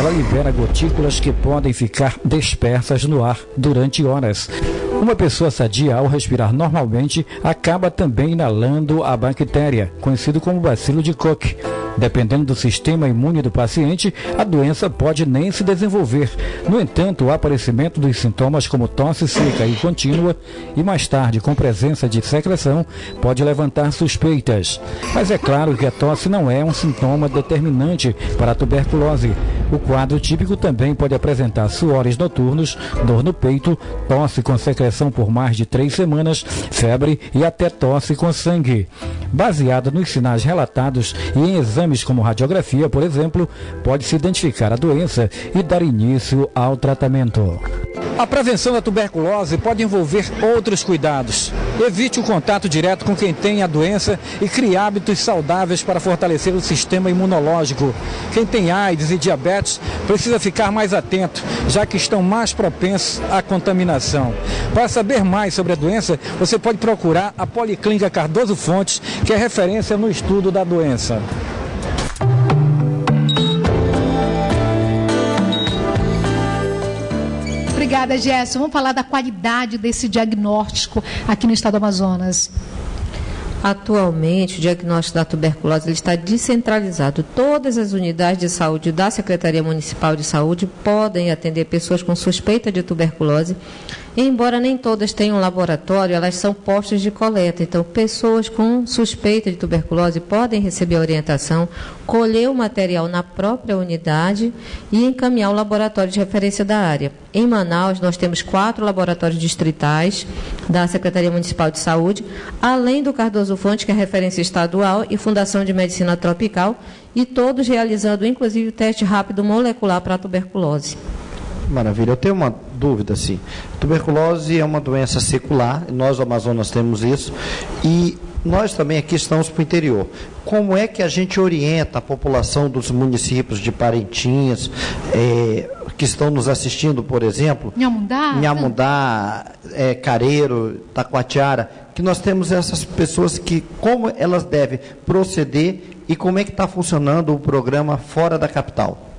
Ela libera gotículas que podem ficar dispersas no ar durante horas. Uma pessoa sadia, ao respirar normalmente, acaba também inalando a bactéria, conhecido como bacilo de Koch. Dependendo do sistema imune do paciente, a doença pode nem se desenvolver. No entanto, o aparecimento dos sintomas como tosse seca e contínua e mais tarde com presença de secreção pode levantar suspeitas. Mas é claro que a tosse não é um sintoma determinante para a tuberculose. O quadro típico também pode apresentar suores noturnos, dor no peito, tosse com secreção por mais de 3 semanas, febre e até tosse com sangue. Baseada nos sinais relatados e em exames como radiografia, por exemplo, pode-se identificar a doença e dar início ao tratamento. A prevenção da tuberculose pode envolver outros cuidados. Evite o contato direto com quem tem a doença e crie hábitos saudáveis para fortalecer o sistema imunológico. Quem tem AIDS e diabetes precisa ficar mais atento, já que estão mais propensos à contaminação. Para saber mais sobre a doença, você pode procurar a Policlínica Cardoso Fontes, que é referência no estudo da doença. Obrigada, Gerson. Vamos falar da qualidade desse diagnóstico aqui no estado do Amazonas. Atualmente, o diagnóstico da tuberculose ele está descentralizado. Todas as unidades de saúde da Secretaria Municipal de Saúde podem atender pessoas com suspeita de tuberculose. Embora nem todas tenham laboratório, elas são postos de coleta. Então, pessoas com suspeita de tuberculose podem receber orientação, colher o material na própria unidade e encaminhar o laboratório de referência da área. Em Manaus, nós temos 4 laboratórios distritais da Secretaria Municipal de Saúde, além do Cardoso Fontes, que é referência estadual, e Fundação de Medicina Tropical, e todos realizando, inclusive, o teste rápido molecular para a tuberculose. Maravilha. Eu tenho uma dúvida, sim. Tuberculose é uma doença secular, nós do Amazonas temos isso, e nós também aqui estamos para o interior. Como é que a gente orienta a população dos municípios de Parintins, que estão nos assistindo, por exemplo? Inhamundá, Careiro, Taquatiara, que nós temos essas pessoas que, como elas devem proceder e como é que está funcionando o programa fora da capital?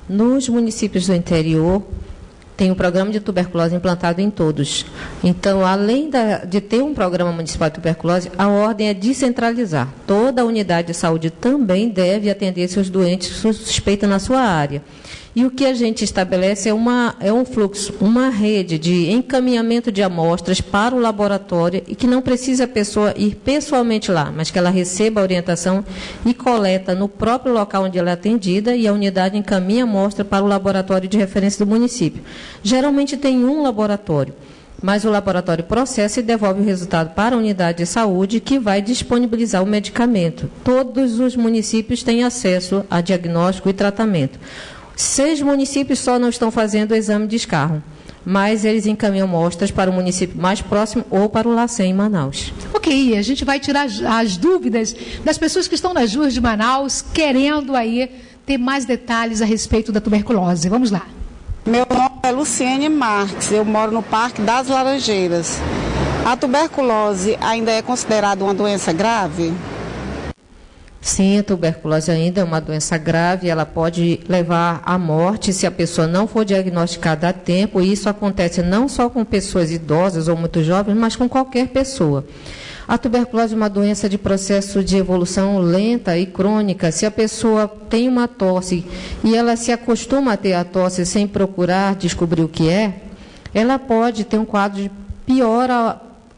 Nos municípios do interior, tem um programa de tuberculose implantado em todos. Então, além de ter um programa municipal de tuberculose, a ordem é descentralizar. Toda a unidade de saúde também deve atender seus doentes suspeitos na sua área. E o que a gente estabelece é um fluxo, uma rede de encaminhamento de amostras para o laboratório e que não precisa a pessoa ir pessoalmente lá, mas que ela receba a orientação e coleta no próprio local onde ela é atendida e a unidade encaminha a amostra para o laboratório de referência do município. Geralmente tem um laboratório, mas o laboratório processa e devolve o resultado para a unidade de saúde que vai disponibilizar o medicamento. Todos os municípios têm acesso a diagnóstico e tratamento. 6 municípios só não estão fazendo o exame de escarro, mas eles encaminham amostras para o município mais próximo ou para o LACEN em Manaus. Ok, a gente vai tirar as dúvidas das pessoas que estão nas ruas de Manaus, querendo aí ter mais detalhes a respeito da tuberculose. Vamos lá. Meu nome é Luciene Marques, eu moro no Parque das Laranjeiras. A tuberculose ainda é considerada uma doença grave? Sim, a tuberculose ainda é uma doença grave, ela pode levar à morte se a pessoa não for diagnosticada a tempo, e isso acontece não só com pessoas idosas ou muito jovens, mas com qualquer pessoa. A tuberculose é uma doença de processo de evolução lenta e crônica. Se a pessoa tem uma tosse e ela se acostuma a ter a tosse sem procurar descobrir o que é, ela pode ter um quadro de pior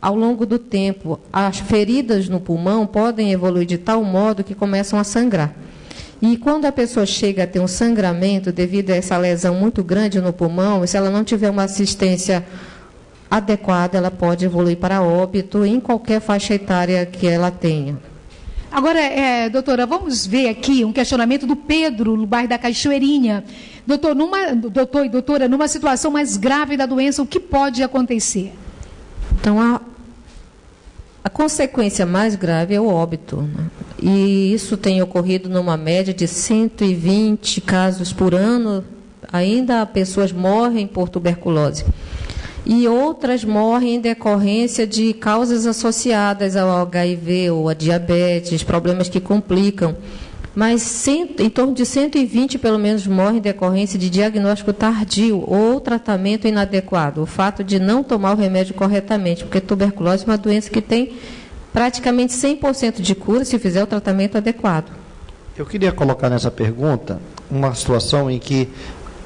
ao longo do tempo. As feridas no pulmão podem evoluir de tal modo que começam a sangrar. E quando a pessoa chega a ter um sangramento devido a essa lesão muito grande no pulmão, se ela não tiver uma assistência adequada, ela pode evoluir para óbito em qualquer faixa etária que ela tenha. Agora, doutora, vamos ver aqui um questionamento do Pedro, no bairro da Cachoeirinha. Doutor e doutora, numa situação mais grave da doença, o que pode acontecer? Então, a consequência mais grave é o óbito, né? E isso tem ocorrido numa média de 120 casos por ano. Ainda pessoas morrem por tuberculose. E outras morrem em decorrência de causas associadas ao HIV ou a diabetes, problemas que complicam. mas em torno de 120, pelo menos, morrem em decorrência de diagnóstico tardio ou tratamento inadequado, o fato de não tomar o remédio corretamente, porque tuberculose é uma doença que tem praticamente 100% de cura se fizer o tratamento adequado. Eu queria colocar nessa pergunta uma situação em que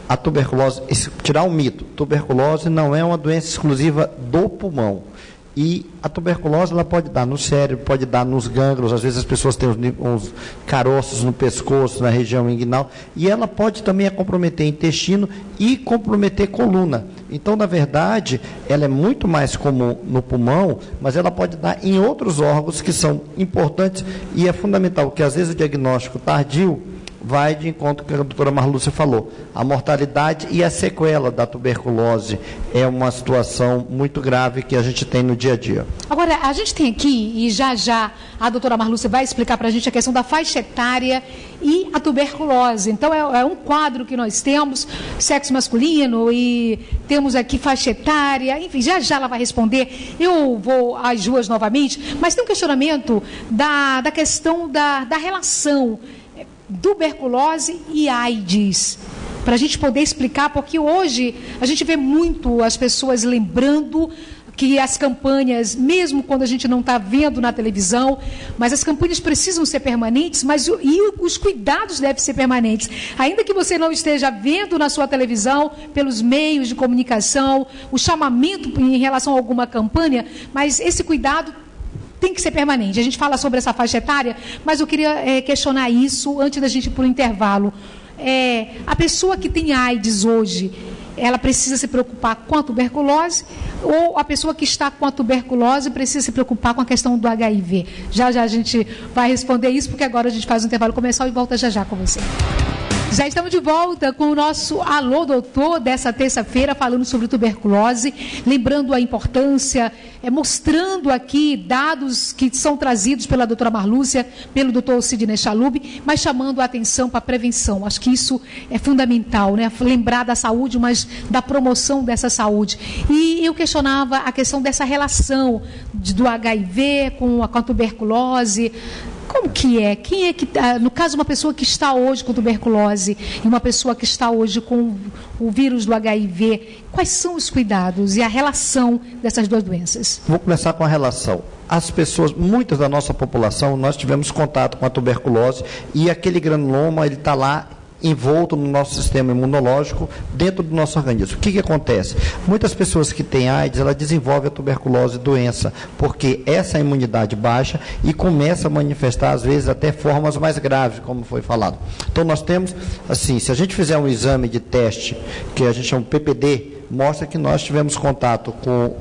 a tuberculose, tirar um mito, tuberculose não é uma doença exclusiva do pulmão. E a tuberculose ela pode dar no cérebro, pode dar nos gânglios, às vezes as pessoas têm uns caroços no pescoço, na região inguinal, e ela pode também comprometer intestino e comprometer coluna. Então, na verdade, ela é muito mais comum no pulmão, mas ela pode dar em outros órgãos que são importantes e é fundamental, porque às vezes o diagnóstico tardio vai de encontro com o que a doutora Marlúcia falou. A mortalidade e a sequela da tuberculose é uma situação muito grave que a gente tem no dia a dia. Agora, a gente tem aqui, e já a doutora Marlúcia vai explicar para a gente a questão da faixa etária e a tuberculose. Então, é um quadro que nós temos, sexo masculino, e temos aqui faixa etária, enfim, já ela vai responder. Eu vou às ruas novamente, mas tem um questionamento da questão da relação tuberculose e AIDS, para a gente poder explicar, porque hoje a gente vê muito as pessoas lembrando que as campanhas, mesmo quando a gente não está vendo na televisão, mas as campanhas precisam ser permanentes, e os cuidados devem ser permanentes. Ainda que você não esteja vendo na sua televisão, pelos meios de comunicação, o chamamento em relação a alguma campanha, mas esse cuidado tem que ser permanente. A gente fala sobre essa faixa etária, mas eu queria questionar isso antes da gente ir para o intervalo. A pessoa que tem AIDS hoje, ela precisa se preocupar com a tuberculose, ou a pessoa que está com a tuberculose precisa se preocupar com a questão do HIV? Já a gente vai responder isso, porque agora a gente faz um intervalo comercial e volta já com você. Já estamos de volta com o nosso Alô Doutor dessa terça-feira, falando sobre tuberculose, lembrando a importância, mostrando aqui dados que são trazidos pela doutora Marlúcia, pelo doutor Sidney Chalub, mas chamando a atenção para a prevenção. Acho que isso é fundamental, né? Lembrar da saúde, mas da promoção dessa saúde. E eu questionava a questão dessa relação do HIV com a tuberculose. Como que é? Quem é que, no caso, uma pessoa que está hoje com tuberculose e uma pessoa que está hoje com o vírus do HIV, quais são os cuidados e a relação dessas duas doenças? Vou começar com a relação. As pessoas, muitas da nossa população, nós tivemos contato com a tuberculose e aquele granuloma, ele está lá envolto no nosso sistema imunológico, dentro do nosso organismo. O que acontece? Muitas pessoas que têm AIDS, ela desenvolve a tuberculose doença, porque essa imunidade baixa e começa a manifestar, às vezes, até formas mais graves, como foi falado. Então, nós temos, assim, se a gente fizer um exame de teste, que a gente chama de PPD, mostra que nós tivemos contato com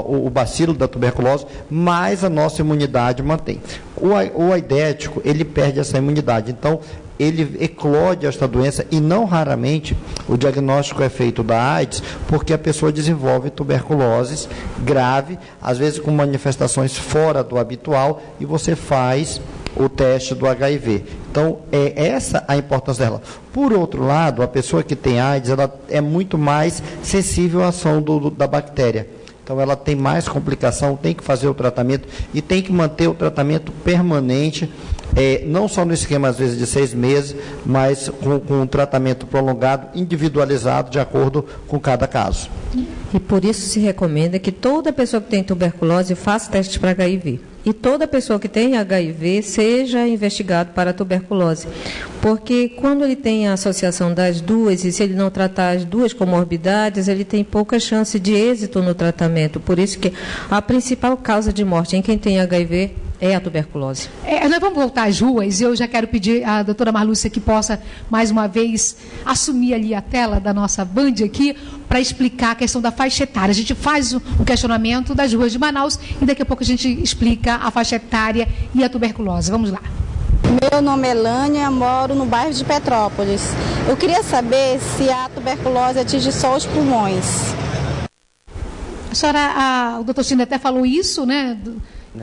o bacilo da tuberculose, mas a nossa imunidade mantém. O aidético, ele perde essa imunidade. Então, ele eclode esta doença e não raramente o diagnóstico é feito da AIDS porque a pessoa desenvolve tuberculose grave, às vezes com manifestações fora do habitual, e você faz o teste do HIV. Então, é essa a importância dela. Por outro lado, a pessoa que tem AIDS, ela é muito mais sensível à ação da bactéria. Então, ela tem mais complicação, tem que fazer o tratamento e tem que manter o tratamento permanente, não só no esquema, às vezes, de 6 meses, mas com um tratamento prolongado, individualizado, de acordo com cada caso. E por isso se recomenda que toda pessoa que tem tuberculose faça teste para HIV. E toda pessoa que tem HIV seja investigado para a tuberculose. Porque quando ele tem a associação das duas, e se ele não tratar as duas comorbidades, ele tem pouca chance de êxito no tratamento. Por isso que a principal causa de morte em quem tem HIV é a tuberculose. Nós vamos voltar às ruas, e eu já quero pedir à doutora Marlúcia que possa, mais uma vez, assumir ali a tela da nossa Band aqui, para explicar a questão da faixa etária. A gente faz o questionamento das ruas de Manaus e daqui a pouco a gente explica a faixa etária e a tuberculose. Vamos lá. Meu nome é Lânia, moro no bairro de Petrópolis. Eu queria saber se a tuberculose atinge só os pulmões. A senhora, o doutor Sidney até falou isso, né?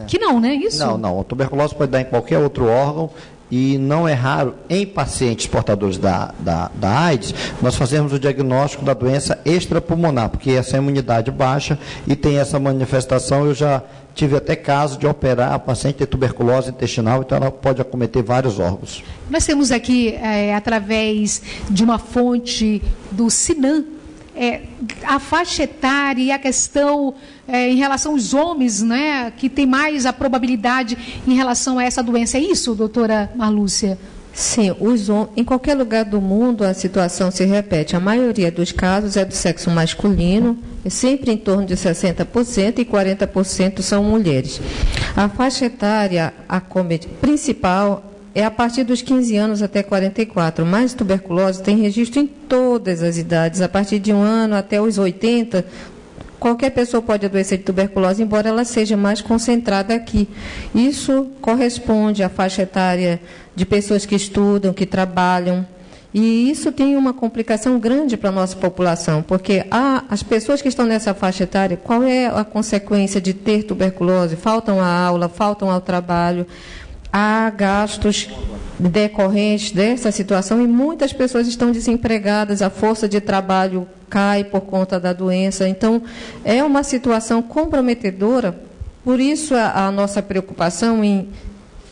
Que não, né? Isso? Não. A tuberculose pode dar em qualquer outro órgão e não é raro, em pacientes portadores da AIDS, nós fazemos o diagnóstico da doença extrapulmonar, porque essa imunidade baixa e tem essa manifestação. Eu já tive até caso de operar a paciente de tuberculose intestinal, então ela pode acometer vários órgãos. Nós temos aqui, através de uma fonte do Sinan, a faixa etária e a questão em relação aos homens, né, que tem mais a probabilidade em relação a essa doença. É isso, doutora Marlúcia? Sim, em qualquer lugar do mundo a situação se repete. A maioria dos casos é do sexo masculino, sempre em torno de 60%, e 40% são mulheres. A faixa etária principal é a partir dos 15 anos até 44, mas tuberculose tem registro em todas as idades, a partir de 1 ano até os 80. Qualquer pessoa pode adoecer de tuberculose, embora ela seja mais concentrada aqui. Isso corresponde à faixa etária de pessoas que estudam, que trabalham. E isso tem uma complicação grande para a nossa população, porque as pessoas que estão nessa faixa etária, qual é a consequência de ter tuberculose? Faltam à aula, faltam ao trabalho, há gastos decorrentes dessa situação e muitas pessoas estão desempregadas, a força de trabalho cai por conta da doença. Então, é uma situação comprometedora, por isso a nossa preocupação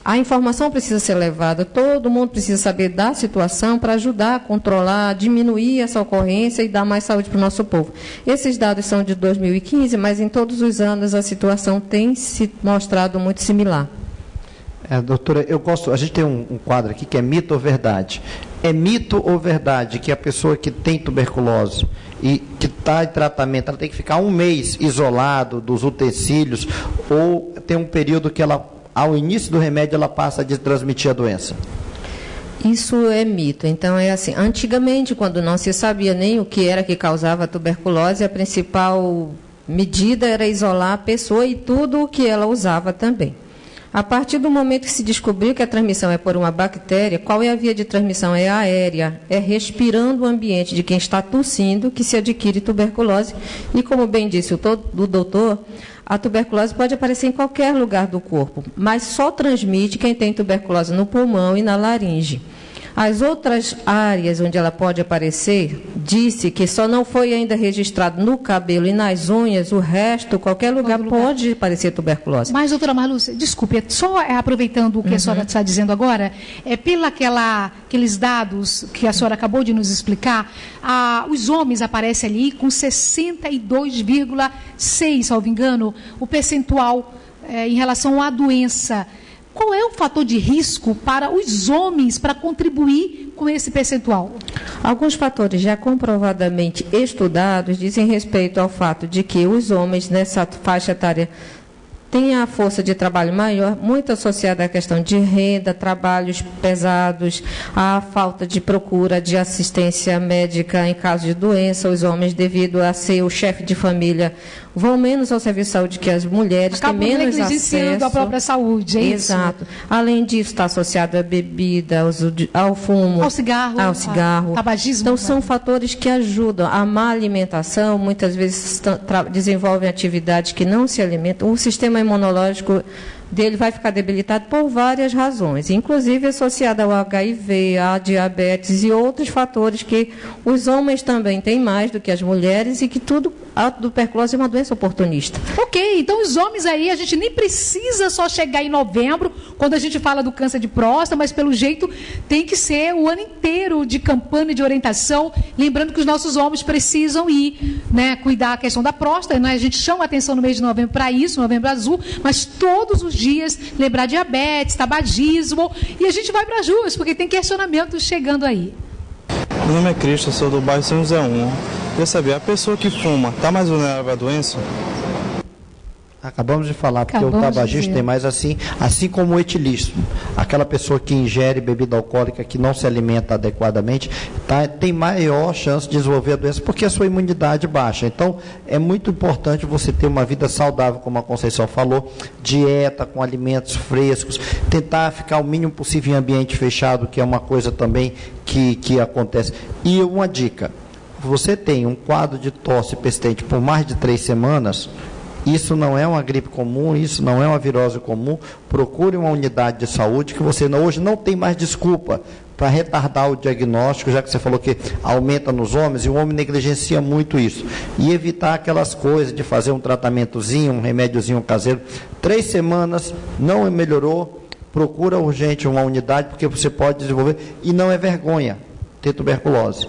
a informação precisa ser levada, todo mundo precisa saber da situação para ajudar a controlar, diminuir essa ocorrência e dar mais saúde para o nosso povo. Esses dados são de 2015, mas em todos os anos a situação tem se mostrado muito similar. Doutora, a gente tem um quadro aqui que é mito ou verdade. É mito ou verdade que a pessoa que tem tuberculose e que está em tratamento, ela tem que ficar 1 mês isolado dos utensílios, ou tem um período que ela, ao início do remédio, ela passa a transmitir a doença? Isso é mito. Então, é assim, antigamente, quando não se sabia nem o que era que causava a tuberculose, a principal medida era isolar a pessoa e tudo o que ela usava também. A partir do momento que se descobriu que a transmissão é por uma bactéria, qual é a via de transmissão? É aérea, é respirando o ambiente de quem está tossindo que se adquire tuberculose. E, como bem disse o doutor, a tuberculose pode aparecer em qualquer lugar do corpo, mas só transmite quem tem tuberculose no pulmão e na laringe. As outras áreas onde ela pode aparecer, disse que só não foi ainda registrado no cabelo e nas unhas, o resto, qualquer lugar pode aparecer tuberculose. Mas, doutora Marlúcia, desculpe, só aproveitando o que a senhora está dizendo agora, aqueles dados que a senhora acabou de nos explicar, os homens aparecem ali com 62,6, salvo engano, o percentual em relação à doença. Qual é o fator de risco para os homens para contribuir com esse percentual? Alguns fatores já comprovadamente estudados dizem respeito ao fato de que os homens nessa faixa etária têm a força de trabalho maior, muito associada à questão de renda, trabalhos pesados, à falta de procura de assistência médica em caso de doença. Os homens, devido a ser o chefe de família, vão menos ao serviço de saúde que as mulheres, têm menos acesso à própria saúde, é isso? Exato. Além disso, está associado à bebida, ao fumo, ao cigarro, ao tabagismo. Então, são fatores que ajudam. A má alimentação, muitas vezes desenvolvem atividades que não se alimentam. O sistema imunológico dele vai ficar debilitado por várias razões, inclusive associada ao HIV, à diabetes e outros fatores que os homens também têm mais do que as mulheres, e que a tuberculose é uma doença oportunista. Ok, então os homens aí, a gente nem precisa só chegar em novembro, quando a gente fala do câncer de próstata, mas pelo jeito tem que ser o ano inteiro de campanha de orientação, lembrando que os nossos homens precisam ir, né, cuidar a questão da próstata, né? A gente chama a atenção no mês de novembro para isso, Novembro Azul, mas todos os dias lembrar diabetes, tabagismo, e a gente vai para as ruas, porque tem questionamentos chegando aí. Meu nome é Cristo, sou do bairro São José 1. Quer saber, a pessoa que fuma está mais vulnerável à doença? Acabamos de falar, porque o tabagismo tem mais assim como o etilismo. Aquela pessoa que ingere bebida alcoólica, que não se alimenta adequadamente, tem maior chance de desenvolver a doença, porque a sua imunidade baixa. Então, é muito importante você ter uma vida saudável, como a Conceição falou, dieta com alimentos frescos, tentar ficar o mínimo possível em ambiente fechado, que é uma coisa também que acontece. E uma dica, você tem um quadro de tosse persistente por mais de 3 semanas, Isso não é uma gripe comum, isso não é uma virose comum. Procure uma unidade de saúde, que você hoje não tem mais desculpa para retardar o diagnóstico, já que você falou que aumenta nos homens, e o homem negligencia muito isso. E evitar aquelas coisas de fazer um tratamentozinho, um remédiozinho caseiro. 3 semanas, não melhorou, procura urgente uma unidade, porque você pode desenvolver, e não é vergonha ter tuberculose.